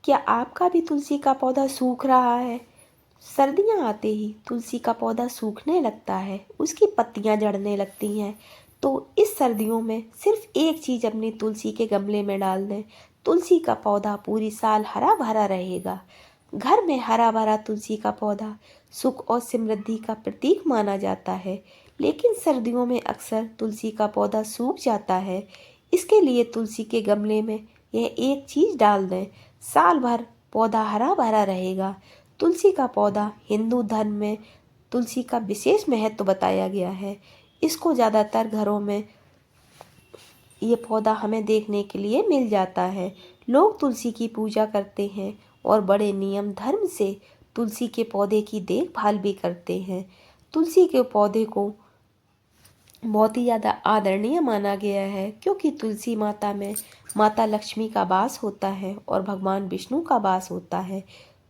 क्या आपका भी तुलसी का पौधा सूख रहा है? सर्दियाँ आते ही तुलसी का पौधा सूखने लगता है, उसकी पत्तियाँ झड़ने लगती हैं। तो इस सर्दियों में सिर्फ एक चीज़ अपनी तुलसी के गमले में डाल दें, तुलसी का पौधा पूरी साल हरा भरा रहेगा। घर में हरा भरा तुलसी का पौधा सुख और समृद्धि का प्रतीक माना जाता है, लेकिन सर्दियों में अक्सर तुलसी का पौधा सूख जाता है। इसके लिए तुलसी के गमले में यह एक चीज़ डाल दें, साल भर पौधा हरा भरा रहेगा। तुलसी का पौधा हिंदू धर्म में तुलसी का विशेष महत्व बताया गया है। इसको ज़्यादातर घरों में ये पौधा हमें देखने के लिए मिल जाता है। लोग तुलसी की पूजा करते हैं और बड़े नियम धर्म से तुलसी के पौधे की देखभाल भी करते हैं। तुलसी के पौधे को बहुत ही ज़्यादा आदरणीय माना गया है, क्योंकि तुलसी माता में माता लक्ष्मी का वास होता है और भगवान विष्णु का वास होता है।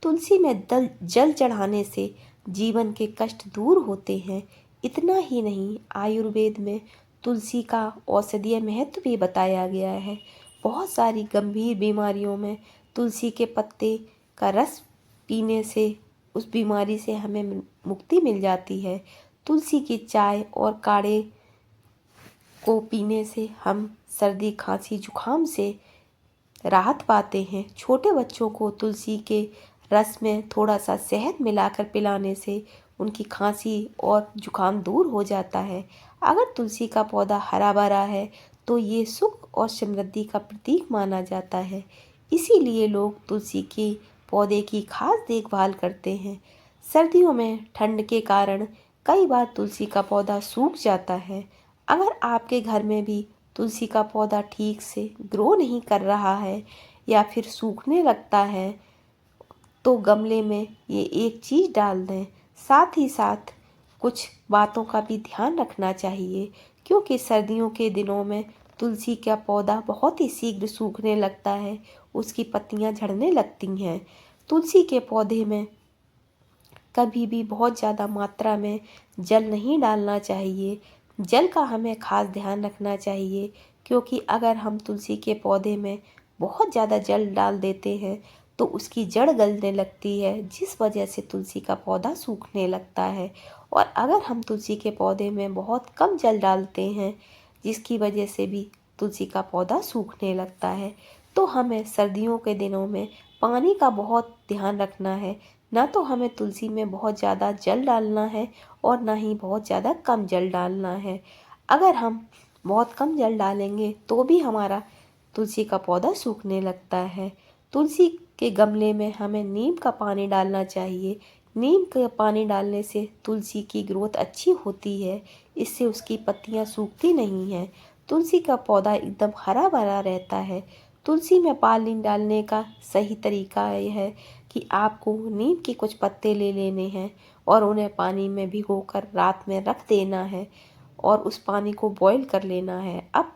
तुलसी में जल चढ़ाने से जीवन के कष्ट दूर होते हैं। इतना ही नहीं, आयुर्वेद में तुलसी का औषधीय महत्व भी बताया गया है। बहुत सारी गंभीर बीमारियों में तुलसी के पत्ते का रस पीने से उस बीमारी से हमें मुक्ति मिल जाती है। तुलसी की चाय और काढ़े को पीने से हम सर्दी खांसी जुखाम से राहत पाते हैं। छोटे बच्चों को तुलसी के रस में थोड़ा सा शहद मिलाकर पिलाने से उनकी खांसी और जुखाम दूर हो जाता है। अगर तुलसी का पौधा हरा भरा है तो ये सुख और समृद्धि का प्रतीक माना जाता है। इसीलिए लोग तुलसी के पौधे की खास देखभाल करते हैं। सर्दियों में ठंड के कारण कई बार तुलसी का पौधा सूख जाता है। अगर आपके घर में भी तुलसी का पौधा ठीक से ग्रो नहीं कर रहा है या फिर सूखने लगता है, तो गमले में ये एक चीज़ डाल दें। साथ ही साथ कुछ बातों का भी ध्यान रखना चाहिए, क्योंकि सर्दियों के दिनों में तुलसी का पौधा बहुत ही शीघ्र सूखने लगता है, उसकी पत्तियां झड़ने लगती हैं। तुलसी के पौधे में कभी भी बहुत ज़्यादा मात्रा में जल नहीं डालना चाहिए। जल का हमें खास ध्यान रखना चाहिए, क्योंकि अगर हम तुलसी के पौधे में बहुत ज़्यादा जल डाल देते हैं तो उसकी जड़ गलने लगती है, जिस वजह से तुलसी का पौधा सूखने लगता है। और अगर हम तुलसी के पौधे में बहुत कम जल डालते हैं, जिसकी वजह से भी तुलसी का पौधा सूखने लगता है। तो हमें सर्दियों के दिनों में पानी का बहुत ध्यान रखना है। ना तो हमें तुलसी में बहुत ज़्यादा जल डालना है और ना ही बहुत ज़्यादा कम जल डालना है। अगर हम बहुत कम जल डालेंगे तो भी हमारा तुलसी का पौधा सूखने लगता है। तुलसी के गमले में हमें नीम का पानी डालना चाहिए। नीम का पानी डालने से तुलसी की ग्रोथ अच्छी होती है, इससे उसकी पत्तियां सूखती नहीं हैं। तुलसी का पौधा एकदम हरा भरा रहता है। तुलसी में पानी डालने का सही तरीका यह है कि आपको नीम के कुछ पत्ते ले लेने हैं और उन्हें पानी में भिगोकर रात में रख देना है और उस पानी को बॉईल कर लेना है। अब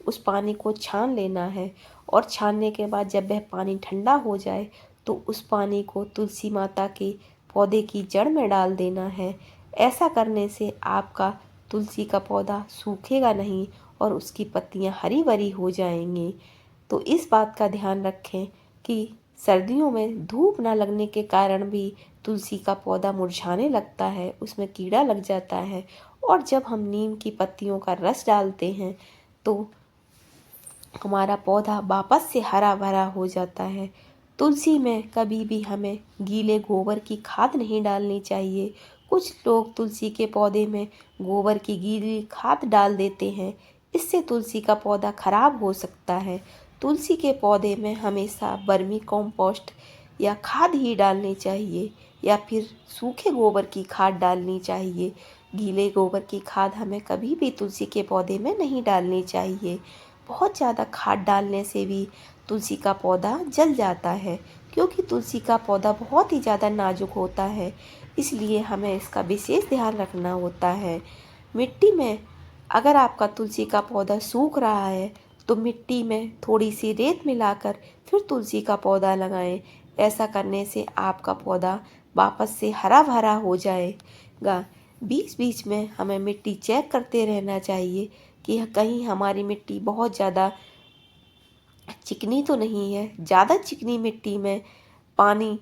उस पानी को छान लेना है और छानने के बाद जब वह पानी ठंडा हो जाए तो उस पानी को तुलसी माता के पौधे की जड़ में डाल देना है। ऐसा करने से आपका तुलसी का पौधा सूखेगा नहीं और उसकी पत्तियां हरी भरी हो जाएंगी। तो इस बात का ध्यान रखें कि सर्दियों में धूप ना लगने के कारण भी तुलसी का पौधा मुरझाने लगता है, उसमें कीड़ा लग जाता है। और जब हम नीम की पत्तियों का रस डालते हैं तो हमारा पौधा वापस से हरा भरा हो जाता है। तुलसी में कभी भी हमें गीले गोबर की खाद नहीं डालनी चाहिए। कुछ लोग तुलसी के पौधे में गोबर की गीली खाद डाल देते हैं, इससे तुलसी का पौधा खराब हो सकता है। तुलसी के पौधे में हमेशा वर्मी कंपोस्ट या खाद ही डालनी चाहिए या फिर सूखे गोबर की खाद डालनी चाहिए। गीले गोबर की खाद हमें कभी भी तुलसी के पौधे में नहीं डालनी चाहिए। बहुत ज़्यादा खाद डालने से भी तुलसी का पौधा जल जाता है, क्योंकि तुलसी का पौधा बहुत ही ज़्यादा नाजुक होता है, इसलिए हमें इसका विशेष ध्यान रखना होता है। मिट्टी में अगर आपका तुलसी का पौधा सूख रहा है तो मिट्टी में थोड़ी सी रेत मिलाकर फिर तुलसी का पौधा लगाएं। ऐसा करने से आपका पौधा वापस से हरा भरा हो जाएगा। बीच बीच में हमें मिट्टी चेक करते रहना चाहिए कि कहीं हमारी मिट्टी बहुत ज़्यादा चिकनी तो नहीं है। ज़्यादा चिकनी मिट्टी में पानी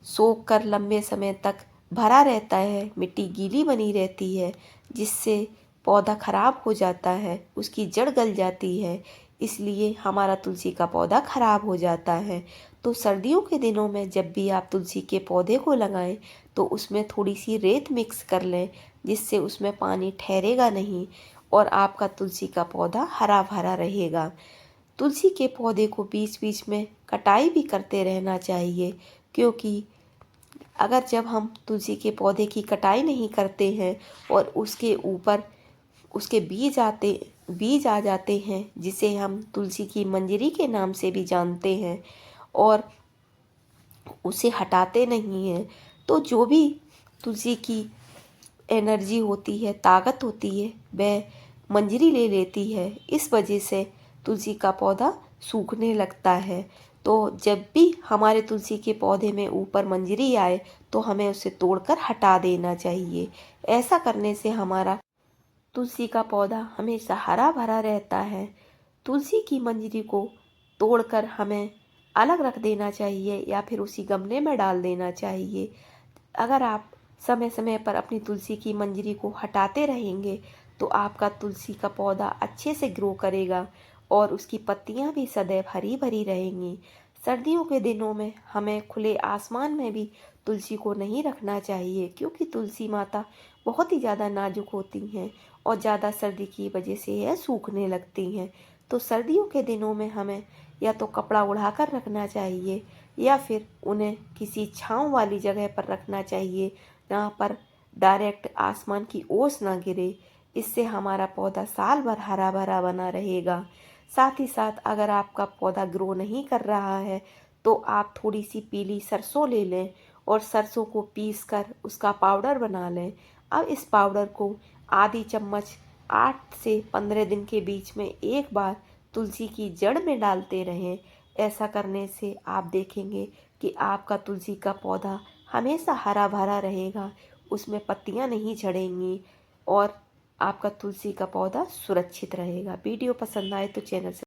सोख कर लंबे समय तक भरा रहता है, मिट्टी गीली बनी रहती है, जिससे पौधा खराब हो जाता है, उसकी जड़ गल जाती है, इसलिए हमारा तुलसी का पौधा खराब हो जाता है। तो सर्दियों के दिनों में जब भी आप तुलसी के पौधे को लगाएं तो उसमें थोड़ी सी रेत मिक्स कर लें, जिससे उसमें पानी ठहरेगा नहीं और आपका तुलसी का पौधा हरा भरा रहेगा। तुलसी के पौधे को बीच बीच में कटाई भी करते रहना चाहिए, क्योंकि अगर जब हम तुलसी के पौधे की कटाई नहीं करते हैं और उसके ऊपर उसके बीज आ जाते हैं, जिसे हम तुलसी की मंजरी के नाम से भी जानते हैं, और उसे हटाते नहीं हैं, तो जो भी तुलसी की एनर्जी होती है, ताकत होती है, वह मंजरी ले लेती है। इस वजह से तुलसी का पौधा सूखने लगता है। तो जब भी हमारे तुलसी के पौधे में ऊपर मंजरी आए तो हमें उसे तोड़कर हटा देना चाहिए। ऐसा करने से हमारा तुलसी का पौधा हमेशा हरा भरा रहता है। तुलसी की मंजरी को तोड़कर हमें अलग रख देना चाहिए या फिर उसी गमले में डाल देना चाहिए। अगर आप समय समय पर अपनी तुलसी की मंजरी को हटाते रहेंगे तो आपका तुलसी का पौधा अच्छे से ग्रो करेगा और उसकी पत्तियां भी सदैव हरी भरी रहेंगी। सर्दियों के दिनों में हमें खुले आसमान में भी तुलसी को नहीं रखना चाहिए, क्योंकि तुलसी माता बहुत ही ज़्यादा नाजुक होती हैं और ज़्यादा सर्दी की वजह से यह सूखने लगती हैं। तो सर्दियों के दिनों में हमें या तो कपड़ा उड़ाकर रखना चाहिए या फिर उन्हें किसी छांव वाली जगह पर रखना चाहिए, जहाँ पर डायरेक्ट आसमान की ओस ना गिरे। इससे हमारा पौधा साल भर हरा भरा बना रहेगा। साथ ही साथ अगर आपका पौधा ग्रो नहीं कर रहा है तो आप थोड़ी सी पीली सरसों ले लें और सरसों को पीस कर उसका पाउडर बना लें। अब इस पाउडर को आधी चम्मच 8 से 15 दिन के बीच में एक बार तुलसी की जड़ में डालते रहें। ऐसा करने से आप देखेंगे कि आपका तुलसी का पौधा हमेशा हरा भरा रहेगा, उसमें पत्तियां नहीं झड़ेंगी और आपका तुलसी का पौधा सुरक्षित रहेगा। वीडियो पसंद आए तो चैनल से